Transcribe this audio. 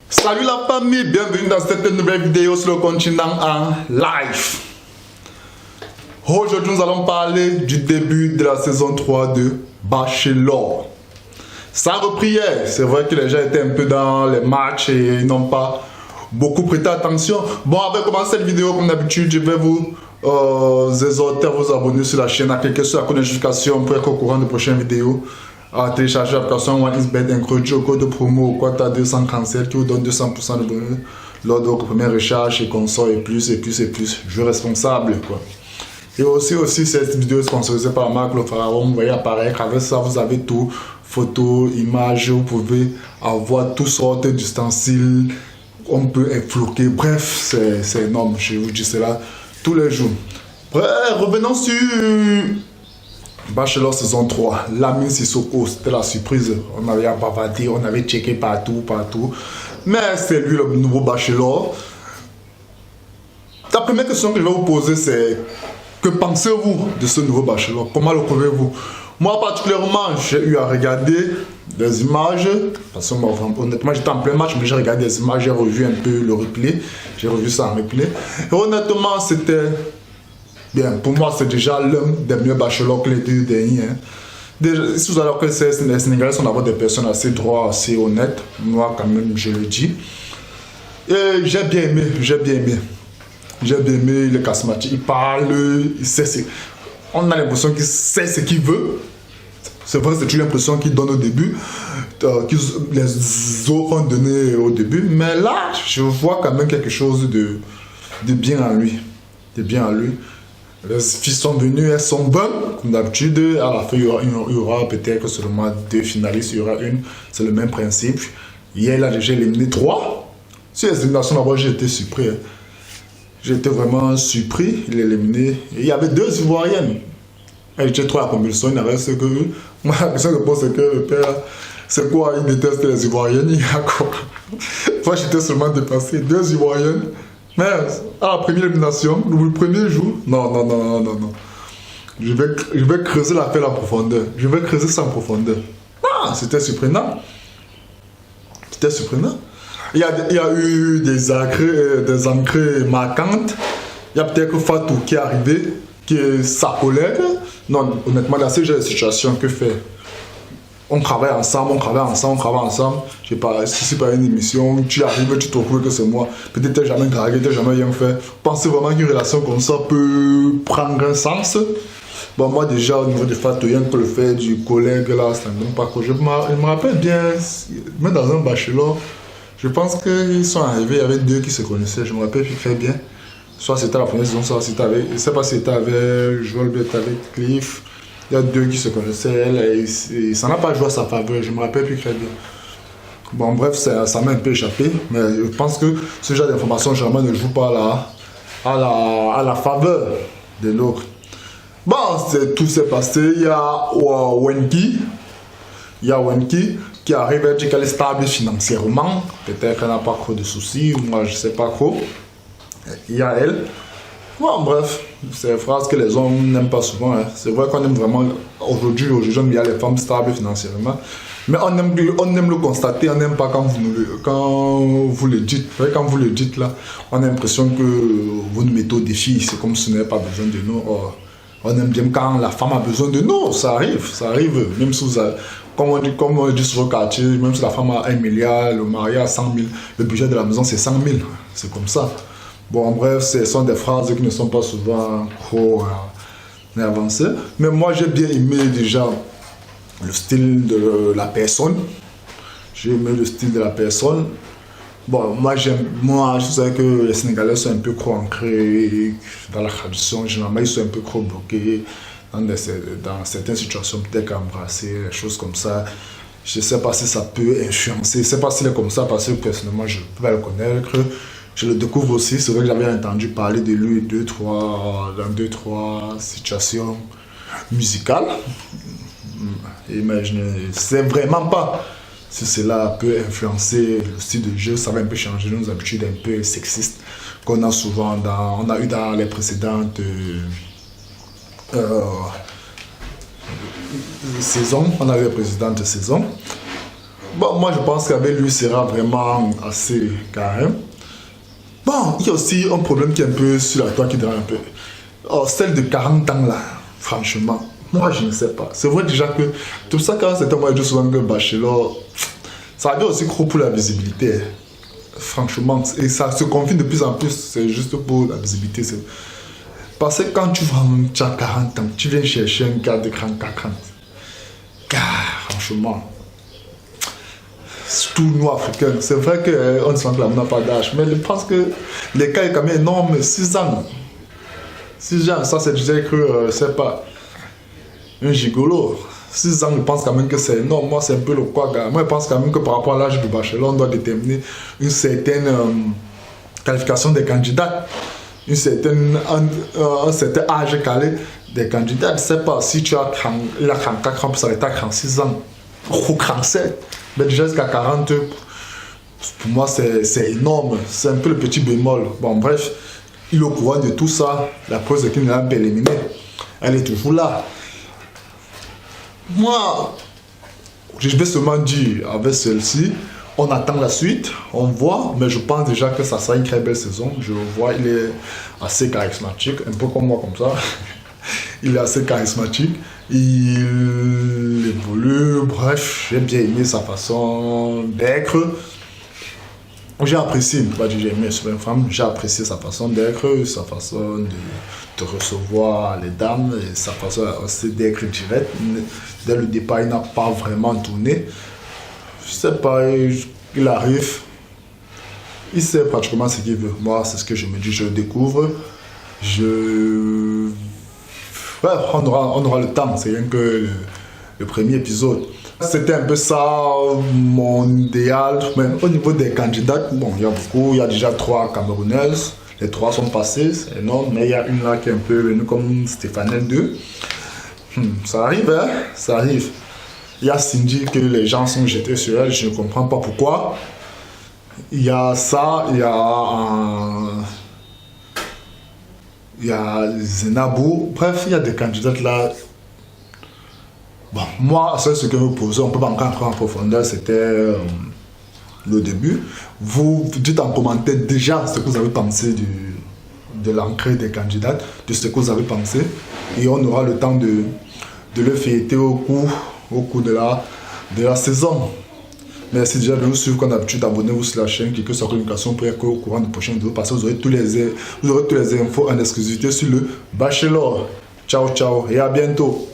Salut la famille, bienvenue dans cette nouvelle vidéo sur le continent en live. Aujourd'hui nous allons parler du début de la saison 3 de Bachelor. Ça a repris hier, c'est vrai que les gens étaient un peu dans les matchs et ils n'ont pas beaucoup prêté attention. Bon, avant de commencer cette vidéo, comme d'habitude, je vais vous exhorter à vous abonner sur la chaîne, à cliquer sur la notification pour être au courant de prochaines vidéos. À télécharger l'application OneXBet, introduire au code de promo Quota 237 qui vous donne 200% de bonus lors de votre première recherche et consort et plus. Jeu responsable quoi. Et aussi cette vidéo est sponsorisée par la marque Le Pharaon. Vous voyez apparaître. Avec ça, vous avez tout, photos, images. Vous pouvez avoir toutes sortes d'ustensiles. On peut effloquer. Bref, c'est énorme. Je vous dis cela tous les jours. Bref, revenons sur Bachelor saison 3, Lamine Sissoko, c'était la surprise. On avait bavardé, on avait checké partout. Mais c'est lui le nouveau Bachelor. La première question que je vais vous poser, c'est que pensez-vous de ce nouveau Bachelor? Comment le trouvez-vous? Moi particulièrement, j'ai eu à regarder des images. Parce que moi, honnêtement, j'étais en plein match, mais j'ai regardé des images, j'ai revu un peu le replay. J'ai revu ça en replay. Et honnêtement, c'était... bien, pour moi, c'est déjà l'un des meilleurs bachelors que les deux derniers. Hein. Déjà, si vous allez que les Sénégalais sont d'abord des personnes assez droites, assez honnêtes. Moi, quand même, je le dis. Et j'ai bien aimé. Il est charismatique, il parle, il sait. On a l'impression qu'il sait ce qu'il veut. C'est vrai, c'est toujours l'impression qu'il donne au début, que les autres ont donné au début. Mais là, je vois quand même quelque chose de bien en lui. Les filles sont venues, elles sont bonnes, comme d'habitude. À la fin, il y aura peut-être seulement 2 finalistes, il y aura une. C'est le même principe. Hier, il a déjà éliminé 3. Sur les éliminations, d'abord, j'ai été surpris. J'étais vraiment surpris. Il est éliminé. Et il y avait 2 Ivoiriennes. Elle était 3 à la combinaison, il n'avait que eux. Moi, la question que je pose, c'est que le père, c'est quoi? Il déteste les Ivoiriennes. Il y a quoi? Moi, j'étais seulement dépassé. 2 Ivoiriennes. Mais à la première élimination, le premier jour, non. Je vais creuser l'affaire en profondeur. Je vais creuser ça en profondeur. Ah, c'était surprenant. Il y a eu des entrées marquantes. Il y a peut-être que Fatou qui est arrivé, qui est sa collègue. Non, honnêtement, dans ces situations que fait. On travaille ensemble. Je sais pas, si c'est pas une émission, tu arrives, tu te trouves que c'est moi. Peut-être tu n'as jamais dragué, tu n'as jamais rien fait. Pensez vraiment qu'une relation comme ça peut prendre un sens. Bon, moi déjà, au niveau de Fatoyen, que le fait du collègue là, ça ne me donne pas quoi. Je me rappelle bien, même dans un bachelor, je pense qu'ils sont arrivés, il y avait 2 qui se connaissaient, je me rappelle très bien. Soit c'était la première saison, soit c'était avec, je ne sais pas si c'était avec Joel, avec Cliff. Il y a 2 qui se connaissaient, elle, et ça n'a pas joué à sa faveur, je me rappelle plus très bien. Bon, bref, ça m'a un peu échappé, mais je pense que ce genre d'information, généralement, ne joue pas à la faveur de l'autre. Bon, tout s'est passé, il y a Wenki qui arrive à dire qu'elle est stable financièrement, peut-être qu'elle n'a pas trop de soucis, moi je sais pas trop. Il y a elle. Bon, bref, c'est des phrases que les hommes n'aiment pas souvent. Hein. C'est vrai qu'on aime vraiment, aujourd'hui, il y a les femmes stables financièrement. Mais on aime le constater, on n'aime pas quand vous le dites. Vous voyez, quand vous le dites là, on a l'impression que vous nous mettez au défi. C'est comme si vous n'avez pas besoin de nous. On aime bien quand la femme a besoin de nous. Ça arrive. Même si vous avez, comme on dit sur le quartier, même si la femme a 1 milliard, le mari a 100 000, le budget de la maison c'est 100 000. C'est comme ça. Bon, bref, ce sont des phrases qui ne sont pas souvent trop avancées. Mais moi, j'ai bien aimé déjà le style de la personne. J'ai aimé le style de la personne. Bon, moi, je sais que les Sénégalais sont un peu trop ancrés dans la tradition. Généralement, ils sont un peu trop bloqués dans certaines situations, peut-être qu'embrasser, des choses comme ça. Je ne sais pas si ça peut influencer. Je ne sais pas s'il est comme ça, parce que personnellement, je peux le connaître. Je le découvre aussi, c'est vrai que j'avais entendu parler de lui dans 2-3 situations musicales. Mais je ne sais vraiment pas si cela peut influencer le style de jeu. Ça va un peu changer nos habitudes un peu sexistes qu'on a souvent on a eu dans les précédentes saisons. On a eu les précédentes saisons. Bon, moi je pense qu'avec lui, il sera vraiment assez carré. Bon, il y a aussi un problème qui est un peu sur la toile qui dérange un peu. Oh, celle de 40 ans là, franchement, moi je ne sais pas. C'est vrai déjà que tout ça, quand c'était moi, je dis souvent que Bachelor, ça a aussi gros pour la visibilité. Franchement, et ça se confine de plus en plus, c'est juste pour la visibilité. Parce que quand tu as 40 ans, tu viens chercher un gars de 40. Franchement, surtout nous africains, c'est vrai qu'on ne s'en n'a pas d'âge, mais je pense que les cas est quand même énorme, 6 ans. 6 ans, ça c'est déjà que c'est pas un gigolo. 6 ans, je pense quand même que c'est énorme. Moi, c'est un peu le quoi, gars. Moi, je pense quand même que par rapport à l'âge du bachelor, on doit déterminer une certaine qualification des candidats. Un certain âge calé des candidats. Je ne sais pas si tu as 44 ans, puis ça va être à 36 ans, ou 47. Mais déjà jusqu'à 40, pour moi, c'est énorme. C'est un peu le petit bémol. Bon, bref, il est au courant de tout ça. La preuve, c'est qu'il ne l'a pas éliminé. Elle est toujours là. Moi, je vais seulement dire avec celle-ci, on attend la suite, on voit, mais je pense déjà que ça sera une très belle saison. Je le vois, il est assez charismatique, un peu comme moi, comme ça. Il est assez charismatique, il évolue, bref, j'ai bien aimé sa façon d'être. J'ai apprécié, ne pas dire j'ai aimé Super Femme, j'ai apprécié sa façon d'être, sa façon de recevoir les dames, et sa façon aussi d'être direct. Dès le départ, il n'a pas vraiment tourné. Je sais pas, il arrive, il sait pratiquement ce qu'il veut. Moi, c'est ce que je me dis, je le découvre. Ouais, on aura le temps, c'est rien que le premier épisode. C'était un peu ça mon idéal. Mais au niveau des candidats, bon, il y a beaucoup. Il y a déjà 3 Camerounaises. Les 3 sont passées, c'est énorme. Mais il y a une là qui est un peu venue comme Stéphane 2. Ça arrive, hein? Ça arrive. Il y a Cindy que les gens sont jetés sur elle. Je ne comprends pas pourquoi. Il y a ça, il y a Zenabou. Bref, il y a des candidates là. Bon, moi, c'est ce que vous posez, on peut pas encore entrer en profondeur, c'était le début. Vous dites en commentaire déjà ce que vous avez pensé de l'entrée des candidates, de ce que vous avez pensé. Et on aura le temps de le fêter au cours de la saison. Merci déjà de nous suivre comme d'habitude, abonnez-vous sur la chaîne, cliquez sur la communication pour être au courant de prochaines vidéos parce que vous aurez toutes les infos en exclusivité sur le Bachelor. Ciao, ciao et à bientôt.